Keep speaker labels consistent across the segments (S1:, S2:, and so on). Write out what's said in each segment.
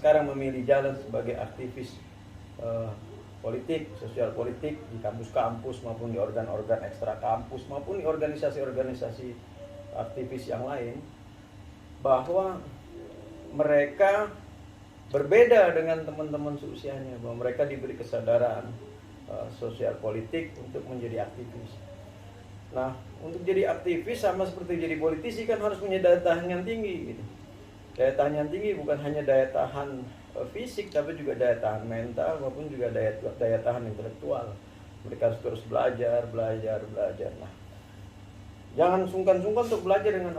S1: sekarang memilih jalan sebagai aktivis politik, sosial politik di kampus-kampus maupun di organ-organ ekstra kampus maupun di organisasi-organisasi aktivis yang lain, bahwa mereka berbeda dengan teman-teman seusianya, bahwa mereka diberi kesadaran sosial politik untuk menjadi aktivis. Nah, untuk jadi aktivis sama seperti jadi politisi kan harus punya daya tahan yang tinggi gitu. Daya tahan yang tinggi bukan hanya daya tahan fisik, tapi juga daya tahan mental maupun juga daya tahan intelektual. Mereka harus terus belajar. Nah, jangan sungkan-sungkan untuk belajar dengan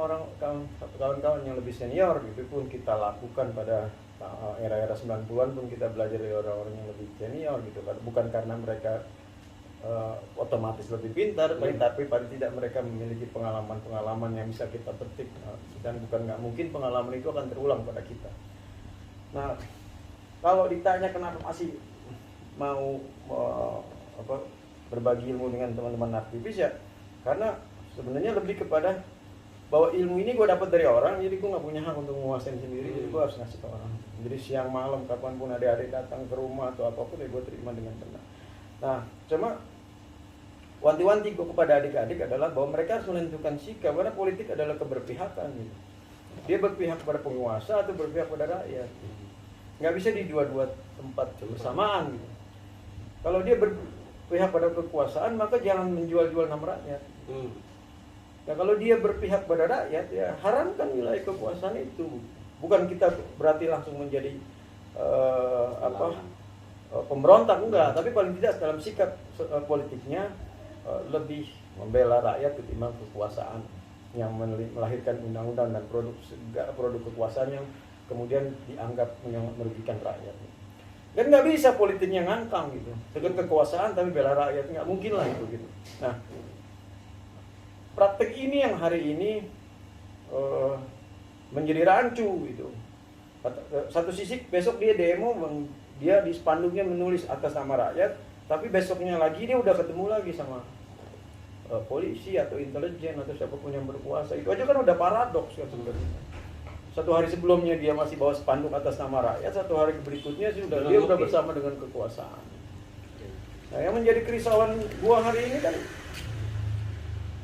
S1: kawan-kawan yang lebih senior. Gitu pun kita lakukan pada era-era 90-an pun kita belajar dari orang-orang yang lebih senior gitu kan. Bukan karena mereka otomatis lebih pintar, tapi paling tidak mereka memiliki pengalaman-pengalaman yang bisa kita petik, dan bukan nggak mungkin pengalaman itu akan terulang pada kita. Nah, kalau ditanya kenapa masih mau berbagi ilmu dengan teman-teman aktivis, ya karena sebenarnya lebih kepada bahwa ilmu ini gue dapat dari orang, jadi gue nggak punya hak untuk menguasain sendiri, jadi gue harus ngasih ke orang. Jadi siang malam kapanpun adik-adik datang ke rumah atau apapun, ya gue terima dengan tenang. Nah, cuma wanti-wanti gue kepada adik-adik adalah bahwa mereka harus menentukan sikap, karena politik adalah keberpihakan gitu. Dia berpihak pada penguasa atau berpihak pada rakyat. Nggak bisa di dua-dua tempat bersamaan gitu. Kalau dia berpihak pada kekuasaan, maka jangan menjual-jual nama rakyat. Nah, kalau dia berpihak pada rakyat, ya haramkan wilayah kekuasaan itu. Bukan kita berarti langsung menjadi pemberontak, enggak, tapi paling tidak dalam sikap politiknya lebih membela rakyat ketimbang kekuasaan yang melahirkan undang-undang dan produk kekuasaan yang kemudian dianggap merugikan rakyat. Dan nggak bisa politiknya ngangkang gitu, dengan kekuasaan tapi bela rakyat, nggak mungkin lah itu gitu. Nah, praktek ini yang hari ini menjadi rancu gitu. Satu sisi besok dia demo, dia di spanduknya menulis atas nama rakyat, tapi besoknya lagi dia udah ketemu lagi sama polisi atau intelijen atau siapapun yang berkuasa. Itu aja kan udah paradoks kan sebenarnya. Satu hari sebelumnya dia masih bawa spanduk atas nama rakyat, satu hari berikutnya dia udah bersama dengan kekuasaan. Nah, yang menjadi kerisauan gua hari ini kan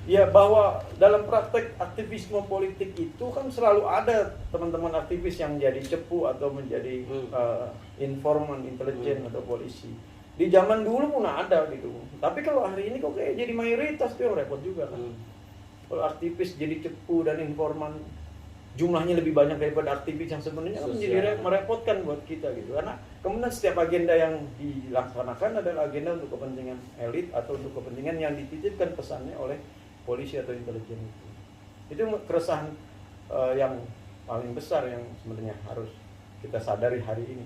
S1: ya bahwa dalam praktek aktivisme politik itu kan selalu ada teman-teman aktivis yang jadi cepu atau menjadi informan intelijen atau polisi. Di zaman dulu pun ada gitu. Tapi kalau hari ini kok kayak jadi mayoritas, tuh yang repot juga kan. Kalau aktivis jadi cepu dan informan jumlahnya lebih banyak daripada aktivis yang sebenarnya kan menjadi merepotkan buat kita gitu. Karena kemudian setiap agenda yang dilaksanakan adalah agenda untuk kepentingan elit atau untuk kepentingan yang dititipkan pesannya oleh polisi atau intelijen itu. Itu keresahan yang paling besar yang sebenarnya harus kita sadari hari ini.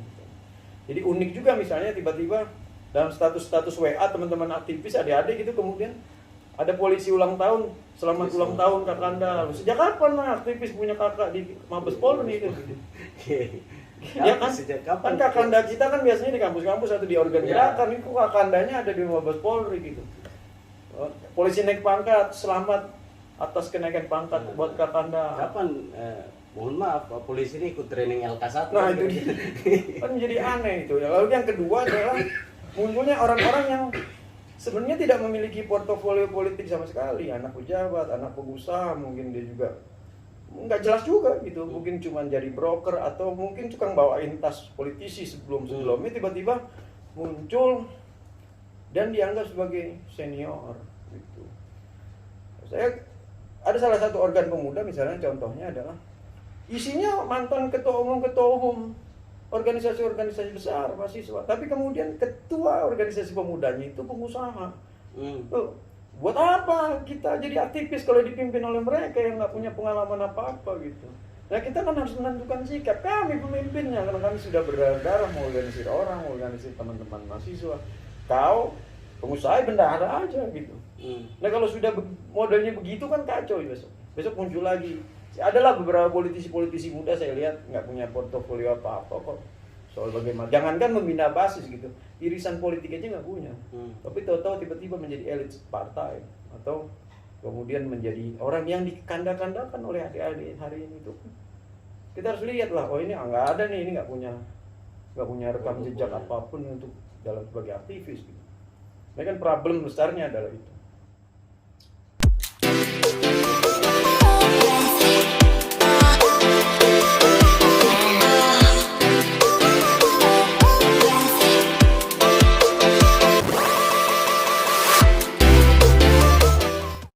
S1: Jadi unik juga misalnya tiba-tiba dalam status WA teman-teman aktivis adik-adik itu kemudian ada polisi ulang tahun, selamat ulang tahun Kakanda. Sejak kapan lah aktivis punya kakak di Mabes Polri gitu. Ya kan? Sejak kapan? Kan Kakanda kita kan biasanya di kampus-kampus atau di organ gerakan, itu Kakandanya ada di Mabes Polri gitu. Polisi naik pangkat, selamat atas kenaikan pangkat buat Kakanda.
S2: Kapan? Mohon maaf, polisi ini ikut training LK1.
S1: Nah itu dia. Kan jadi aneh itu. Lalu yang kedua adalah munculnya orang-orang yang sebenarnya tidak memiliki portofolio politik sama sekali. Anak pejabat, anak pengusaha, mungkin dia juga nggak jelas juga gitu. Mungkin cuma jadi broker atau mungkin tukang bawain tas politisi sebelum-sebelumnya tiba-tiba muncul dan dianggap sebagai senior gitu. Saya ada salah satu organ pemuda misalnya, contohnya adalah isinya mantan ketua umum organisasi-organisasi besar mahasiswa, tapi kemudian ketua organisasi pemudanya itu pengusaha. Buat apa kita jadi aktivis kalau dipimpin oleh mereka yang nggak punya pengalaman apa-apa gitu. Nah kita kan harus menentukan sikap, kami pemimpinnya, karena kami sudah berdarah mengorganisir orang, mengorganisir teman-teman mahasiswa. Kau pengusaha bendahara aja gitu. Nah kalau sudah modelnya begitu kan kacau besok muncul lagi. Adalah beberapa politisi muda saya lihat nggak punya portofolio apa-apa kok soal bagaimana. Jangankan membina basis gitu, irisan politik aja nggak punya. Tapi tahu-tahu tiba-tiba menjadi elit partai atau kemudian menjadi orang yang dikanda-kandakan oleh adik-adik hari ini tuh. Kita harus lihat lah, oh ini nggak ada nih, ini nggak punya nggak punya rekam
S2: Untuk
S1: jejak
S2: boleh.
S1: apapun untuk dalam sebagai aktivis gitu. Nah kan problem besarnya adalah itu.